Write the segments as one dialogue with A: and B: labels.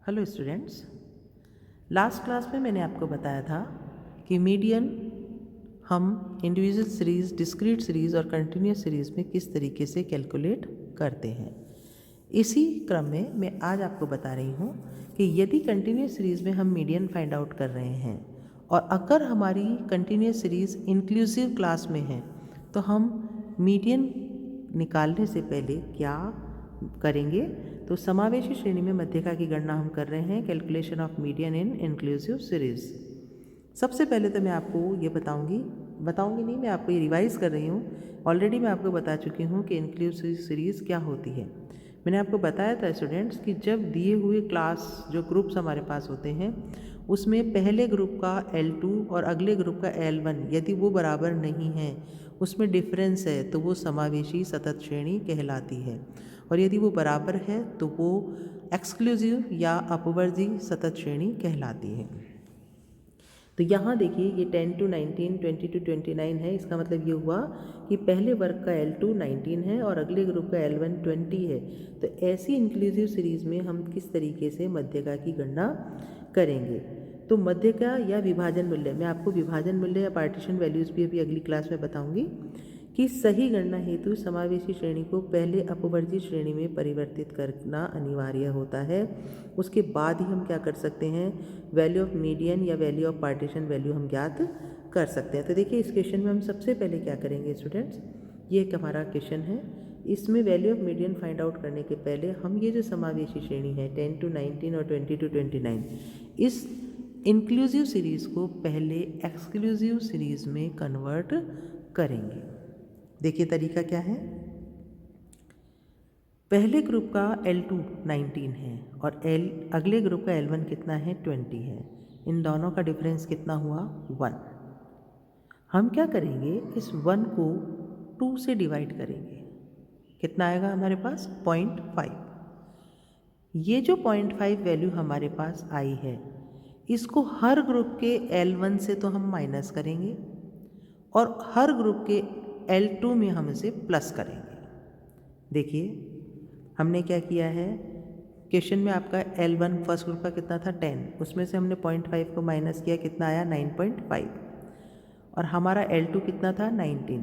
A: Hello students, last class में मैंने आपको बताया था कि मीडियन हम इंडिविजुअल सीरीज़, डिस्क्रीट सीरीज़ और कंटिन्यूस सीरीज़ में किस तरीके से कैलकुलेट करते हैं। इसी क्रम में मैं आज आपको बता रही हूँ कि यदि कंटिन्यूस सीरीज़ में हम मीडियन फाइंड आउट कर रहे हैं और अगर हमारी कंटिन्यूस सीरीज़ इंक्लूसिव क्लास में है तो हम मीडियन निकालने से पहले क्या करेंगे। तो समावेशी श्रेणी में मध्यका की गणना हम कर रहे हैं, calculation of median in inclusive series. सबसे पहले तो मैं आपको ये बताऊंगी नहीं, मैं आपको ये रिवाइज़ कर रही हूँ। ऑलरेडी मैं आपको बता चुकी हूँ कि इंक्लूसिव सीरीज़ क्या होती है। मैंने आपको बताया था स्टूडेंट्स कि जब दिए हुए क्लास जो ग्रुप्स हमारे पास होते हैं उसमें पहले ग्रुप का L2 और अगले ग्रुप का L1 यदि वो बराबर नहीं है, उसमें डिफरेंस है, तो वो समावेशी सतत श्रेणी कहलाती है। और यदि वो बराबर है तो वो एक्सक्लूसिव या अपवर्जी सतत श्रेणी कहलाती है। तो यहाँ देखिए ये 10 to 19, 20 to 29 है। इसका मतलब ये हुआ कि पहले वर्ग का L2 19 है और अगले ग्रुप का L1 20 है। तो ऐसी इंक्लूसिव सीरीज़ में हम किस तरीके से मध्यका की गणना करेंगे। तो मध्यका या विभाजन मूल्य, मैं आपको विभाजन मूल्य या पार्टीशन वैल्यूज़ भी अभी अगली क्लास में बताऊंगी कि सही गणना हेतु समावेशी श्रेणी को पहले अपवर्जी श्रेणी में परिवर्तित करना अनिवार्य होता है। उसके बाद ही हम क्या कर सकते हैं, वैल्यू ऑफ मीडियन या वैल्यू ऑफ पार्टीशन वैल्यू हम ज्ञात कर सकते हैं। तो देखिए इस क्वेश्चन में हम सबसे पहले क्या करेंगे स्टूडेंट्स, ये एक हमारा क्वेश्चन है। इसमें value of median find out करने के पहले हम ये जो समावेशी श्रेणी है 10 to 19 और 20 to 29, इस इंक्लूसिव सीरीज़ को पहले एक्सक्लूसिव सीरीज़ में कन्वर्ट करेंगे। देखिए तरीका क्या है। पहले ग्रुप का L2 19 है और अगले ग्रुप का L1 कितना है, 20 है। इन दोनों का डिफरेंस कितना हुआ, 1। हम क्या करेंगे, इस 1 को 2 से डिवाइड करेंगे। कितना आएगा हमारे पास, 0.5। ये जो 0.5 वैल्यू हमारे पास आई है, इसको हर ग्रुप के L1 से तो हम माइनस करेंगे और हर ग्रुप के L2 में हम इसे प्लस करेंगे। देखिए हमने क्या किया है, क्वेश्चन में आपका L1 फर्स्ट ग्रुप का कितना था, 10, उसमें से हमने 0.5 को माइनस किया, कितना आया, 9.5। और हमारा L2 कितना था, 19,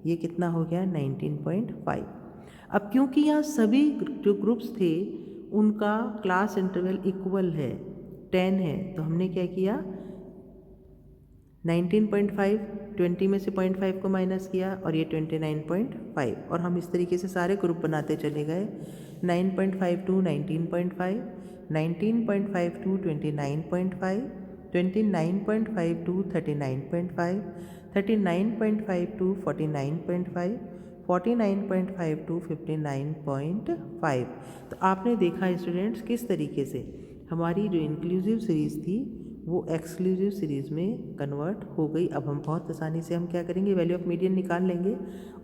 A: ये कितना हो गया, 19.5। अब क्योंकि यहाँ सभी जो ग्रुप्स थे उनका क्लास इंटरवल इक्वल है, 10 है, तो हमने क्या किया, 19.5, 20 में से 0.5 को माइनस किया और ये 29.5, और हम इस तरीके से सारे ग्रुप बनाते चले गए। 9.5 to 19.5, 19.5 to 29.5, 29.5 to 39.5, 39.5 to 49.5, 49.5 to 59.5। तो आपने देखा स्टूडेंट्स किस तरीके से हमारी जो इंक्लूसिव सीरीज़ थी वो एक्सक्लूसिव सीरीज़ में कन्वर्ट हो गई। अब हम बहुत आसानी से हम क्या करेंगे, वैल्यू ऑफ मीडियन निकाल लेंगे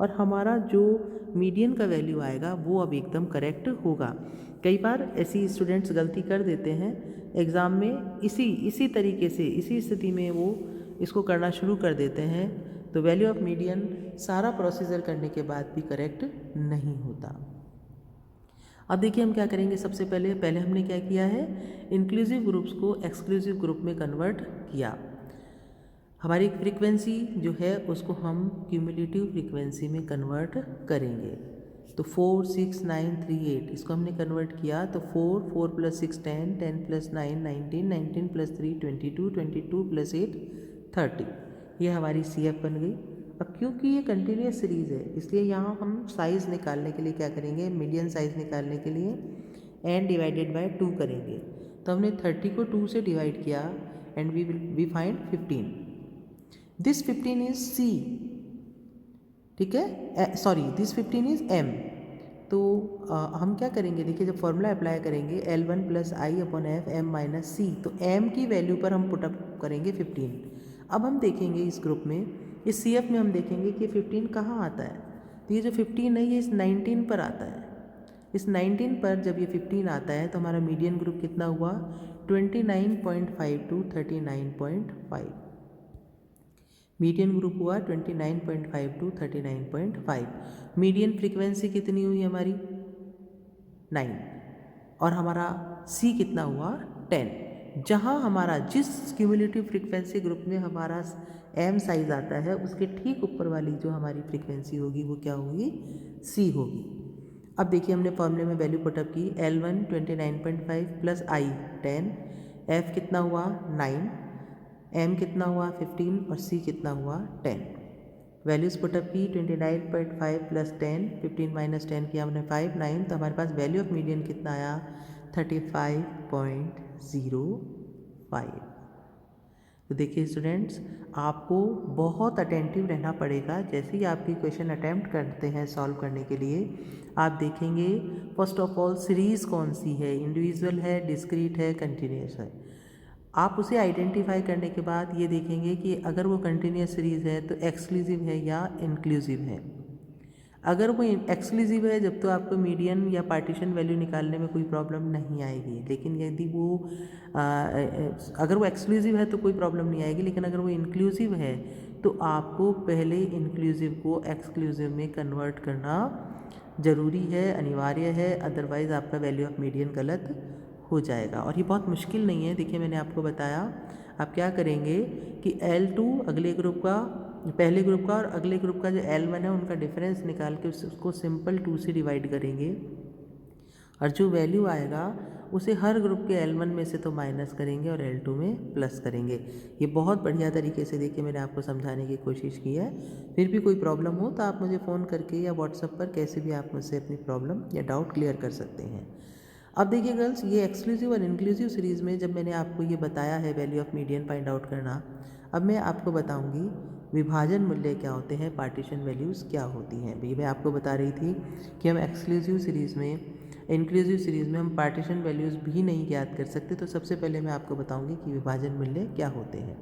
A: और हमारा जो मीडियन का वैल्यू आएगा वो अब एकदम करेक्ट होगा। कई बार ऐसी स्टूडेंट्स गलती कर देते हैं एग्ज़ाम में, इसी तरीके से इसी स्थिति में वो इसको करना शुरू कर देते हैं, तो वैल्यू ऑफ मीडियन सारा प्रोसीजर करने के बाद भी करेक्ट नहीं होता। अब देखिए हम क्या करेंगे, सबसे पहले हमने क्या किया है, इंक्लूसिव ग्रुप्स को एक्सक्लूसिव ग्रुप में कन्वर्ट किया। हमारी फ्रीक्वेंसी जो है उसको हम क्यूमुलेटिव फ्रीक्वेंसी में कन्वर्ट करेंगे। तो 4, 6, 9, 3, 8 इसको हमने कन्वर्ट किया। तो 4, 4 + 6 10, 10 + 9 19, 19 + 3 22, 22 + 8 30, ये हमारी CF बन गई। अब क्योंकि ये कंटिन्यूस सीरीज़ है इसलिए यहाँ हम साइज़ निकालने के लिए क्या करेंगे, मीडियन साइज़ निकालने के लिए n डिवाइडेड बाय 2 करेंगे। तो हमने 30 को 2 से डिवाइड किया and we find 15। This 15 is C, ठीक है, सॉरी दिस 15 इज M। तो हम क्या करेंगे, देखिए जब फॉर्मूला अप्लाई करेंगे L1 + I/F M - C, तो M की वैल्यू पर हम पुटअप करेंगे 15। अब हम देखेंगे इस ग्रुप में, इस CF में हम देखेंगे कि 15 कहाँ आता है। तो ये जो 15 है ये इस 19 पर आता है। इस 19 पर जब ये 15 आता है तो हमारा मीडियन ग्रुप कितना हुआ, 29.5 to 39.5। मीडियन ग्रुप हुआ 29.5 to 39.5। मीडियन फ्रीक्वेंसी कितनी हुई हमारी, 9। और हमारा सी कितना हुआ 10। जहाँ हमारा जिस क्यूमुलेटिव फ्रीक्वेंसी ग्रुप में हमारा एम साइज आता है उसके ठीक ऊपर वाली जो हमारी फ्रीक्वेंसी होगी वो क्या होगी, सी होगी। अब देखिए हमने फॉर्मूले में वैल्यू पुटअप की, L1 29.5 प्लस आई 10, F कितना हुआ 9, M कितना हुआ 15 और C कितना हुआ 10। वैल्यूज़ पुटअप की 29.5 प्लस 10, 15 माइनस 10 किया हमने 5, 9, तो हमारे पास वैल्यू ऑफ मीडियन कितना आया 35.05। तो देखिए स्टूडेंट्स, आपको बहुत अटेंटिव रहना पड़ेगा। जैसे ही आपकी क्वेश्चन अटैम्प्ट करते हैं सॉल्व करने के लिए, आप देखेंगे फर्स्ट ऑफ ऑल सीरीज़ कौन सी है, इंडिविजुअल है, डिस्क्रीट है, कंटिन्यूस है। आप उसे आइडेंटिफाई करने के बाद ये देखेंगे कि अगर वो कंटिन्यूस सीरीज़ है तो एक्सक्लूसिव है या इंक्लूसिव है। अगर वो एक्सक्लूसिव है जब तो आपको मीडियन या पार्टीशन वैल्यू निकालने में कोई प्रॉब्लम नहीं आएगी, लेकिन यदि वो अगर वो एक्सक्लूसिव है तो कोई प्रॉब्लम नहीं आएगी, लेकिन अगर वो इंक्लूसिव है तो आपको पहले इंक्लूसिव को एक्सक्लूसिव में कन्वर्ट करना ज़रूरी है, अनिवार्य है, अदरवाइज़ आपका वैल्यू ऑफ मीडियन गलत हो जाएगा। और ये बहुत मुश्किल नहीं है। देखिए मैंने आपको बताया, आप क्या करेंगे कि L2 अगले ग्रुप का, पहले ग्रुप का और अगले ग्रुप का जो L1 है उनका डिफरेंस निकाल के उसको सिंपल 2 से डिवाइड करेंगे, और जो वैल्यू आएगा उसे हर ग्रुप के L1 में से तो माइनस करेंगे और L2 में प्लस करेंगे। ये बहुत बढ़िया तरीके से देखिए मैंने आपको समझाने की कोशिश की है। फिर भी कोई प्रॉब्लम हो तो आप मुझे फ़ोन करके या व्हाट्सएप पर कैसे भी आप मुझसे अपनी प्रॉब्लम या डाउट क्लियर कर सकते हैं। अब देखिए गर्ल्स, ये एक्सक्लूसिव और इंक्लूसिव सीरीज़ में जब मैंने आपको ये बताया है value of median find out करना, अब मैं आपको बताऊंगी विभाजन मूल्य क्या होते हैं, पार्टीशन वैल्यूज़ क्या होती हैं। भाई मैं आपको बता रही थी कि हम एक्सक्लूसिव सीरीज़ में, इंक्लूसिव सीरीज़ में हम पार्टीशन वैल्यूज़ भी नहीं ज्ञात कर सकते। तो सबसे पहले मैं आपको बताऊंगी कि विभाजन मूल्य क्या होते हैं।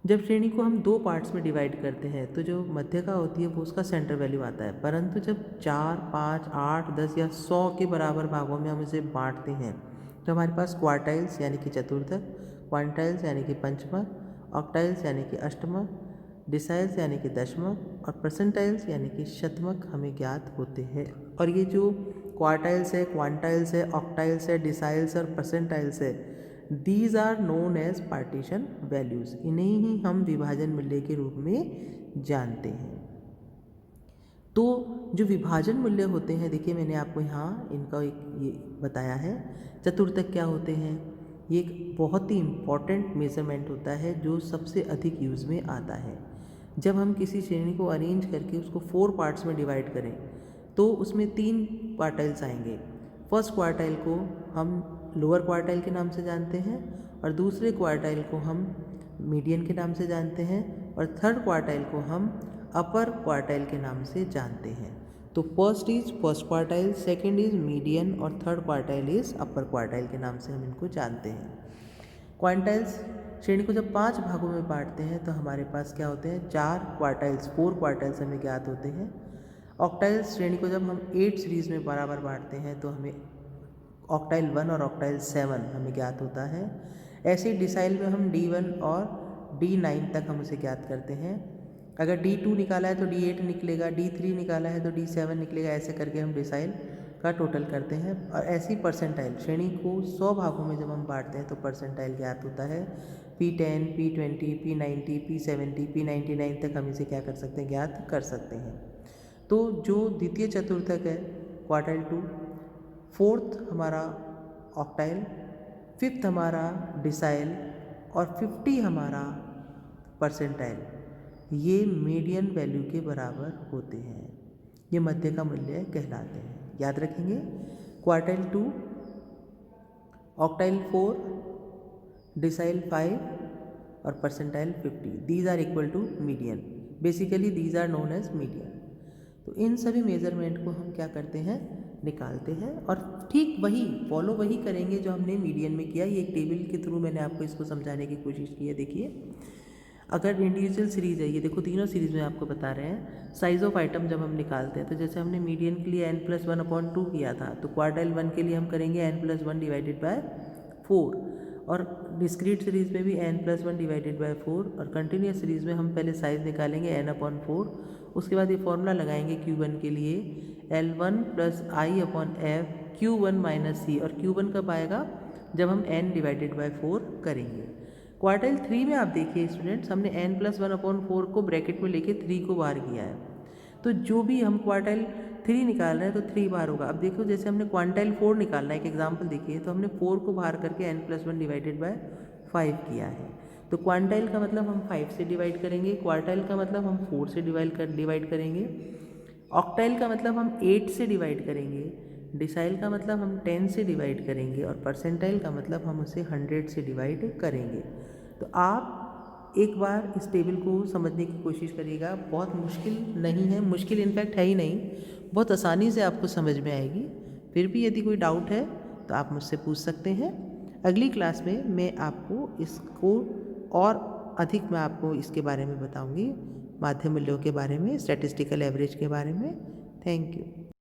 A: जब श्रेणी को हम 2 पार्ट्स में डिवाइड करते हैं तो जो मध्यका होती है वो उसका सेंटर वैल्यू आता है, परंतु जब 4, 5, 8, 10 या 100 के बराबर भागों में हम इसे बांटते हैं तो हमारे पास क्वार्टाइल्स यानी कि चतुर्थक, क्वांटाइल्स यानी कि पंचमक, ऑक्टाइल्स यानी कि अष्टमक, डिसाइल्स यानी कि दशमक और परसेंटाइल्स यानी कि शतमक हमें ज्ञात होते हैं। और ये जो क्वार्टाइल्स है, क्वांटाइल्स है, ऑक्टाइल्स है, डिसाइल्स और परसेंटाइल्स है, these are known as partition values. इन्हें ही हम विभाजन मूल्य के रूप में जानते हैं। तो जो विभाजन मूल्य होते हैं, देखिए मैंने आपको यहाँ इनका एक ये बताया है। चतुर्थक क्या होते हैं, ये एक बहुत ही इम्पॉर्टेंट मेजरमेंट होता है जो सबसे अधिक यूज़ में आता है। जब हम किसी श्रेणी को अरेंज करके उसको 4 पार्ट्स में डिवाइड करें तो उसमें 3 क्वार्टाइल्स आएंगे। फर्स्ट क्वार्टाइल को हम लोअर क्वार्टाइल के नाम से जानते हैं और दूसरे क्वार्टाइल को हम मीडियन के नाम से जानते हैं और थर्ड क्वार्टाइल को हम अपर क्वार्टाइल के नाम से जानते हैं। तो first is first quartile, second is median और third quartile is upper quartile के नाम से हम इनको जानते हैं। क्वांटाइल्स श्रेणी को जब 5 भागों में बांटते हैं तो हमारे पास क्या होते हैं, 4 क्वार्टाइल्स, 4 क्वार्टाइल्स हमें ज्ञात होते हैं। ऑक्टाइल्स श्रेणी को जब हम 8 सीरीज़ में बराबर बांटते हैं तो हमें ऑक्टाइल 1 और ऑक्टाइल 7 हमें ज्ञात होता है। ऐसे ही डिसाइल में हम D1 और D9 तक हम उसे ज्ञात करते हैं। अगर D2 निकाला है तो D8 निकलेगा, D3 निकाला है तो D7 निकलेगा, ऐसे करके हम डिसाइल का टोटल करते हैं। और ऐसी परसेंटाइल श्रेणी को 100 भागों में जब हम बांटते हैं तो परसेंटाइल ज्ञात होता है। P10, P20, P90, P70, P99 तक हम इसे क्या कर सकते हैं, ज्ञात कर सकते हैं। तो जो द्वितीय चतुर्थक है क्वार्टाइल 2, फोर्थ हमारा ऑक्टाइल, फिफ्थ हमारा डिसाइल और 50 हमारा परसेंटाइल, ये मीडियन वैल्यू के बराबर होते हैं। ये मध्य का मूल्य कहलाते हैं। याद रखेंगे, क्वार्टाइल 2, ऑक्टाइल 4, डिसाइल 5 और percentile 50, these are equal to median. Basically these are known as median. तो इन सभी मेजरमेंट को हम क्या करते हैं, निकालते हैं और ठीक वही फॉलो वही करेंगे जो हमने मीडियन में किया। ये एक टेबल के थ्रू मैंने आपको इसको समझाने की कोशिश की है। देखिए अगर इंडिविजुअल सीरीज़ है, ये देखो तीनों सीरीज़ में आपको बता रहे हैं साइज़ ऑफ आइटम जब हम निकालते हैं तो जैसे हमने मीडियन के लिए n+1/2 किया था, तो क्वार्टाइल 1 के लिए हम करेंगे n+1 डिवाइडेड बाय 4 और डिस्क्रीट सीरीज़ में भी n+1 डिवाइडेड बाय 4 और कंटिन्यूस सीरीज़ में हम पहले साइज़ निकालेंगे n/4। उसके बाद ये फॉर्मूला लगाएंगे Q1 के लिए L1 + I/F Q1 minus C, और Q1 कब आएगा? जब हम n डिवाइडेड बाय 4 करेंगे। क्वार्टाइल 3 में आप देखिए स्टूडेंट्स, हमने n+1/4 को ब्रैकेट में लेके 3 को बाहर किया है, तो जो भी हम क्वार्टाइल 3 निकाल रहे हैं तो 3 बाहर होगा। अब देखो जैसे हमने क्वांटाइल 4 निकालना है, एक एग्जांपल देखिए, तो हमने 4 को बाहर करके n+1 डिवाइडेड बाय 5 किया है। तो क्वांटाइल का मतलब हम 5 से डिवाइड करेंगे, क्वार्टाइल का मतलब हम 4 से डिवाइड करेंगे, ऑक्टाइल का मतलब हम 8 से डिवाइड करेंगे, डिसाइल का मतलब हम 10 से डिवाइड करेंगे, और परसेंटाइल का मतलब हम उसे 100 से डिवाइड करेंगे। तो आप एक बार इस टेबल को समझने की कोशिश करिएगा, बहुत मुश्किल नहीं है, मुश्किल इनफैक्ट है ही नहीं, बहुत आसानी से आपको समझ में आएगी। फिर भी यदि कोई डाउट है तो आप मुझसे पूछ सकते हैं। अगली क्लास में मैं आपको इसको और अधिक मैं आपको इसके बारे में बताऊंगी, माध्य मूल्यों के बारे में, स्टैटिस्टिकल एवरेज के बारे में। Thank you.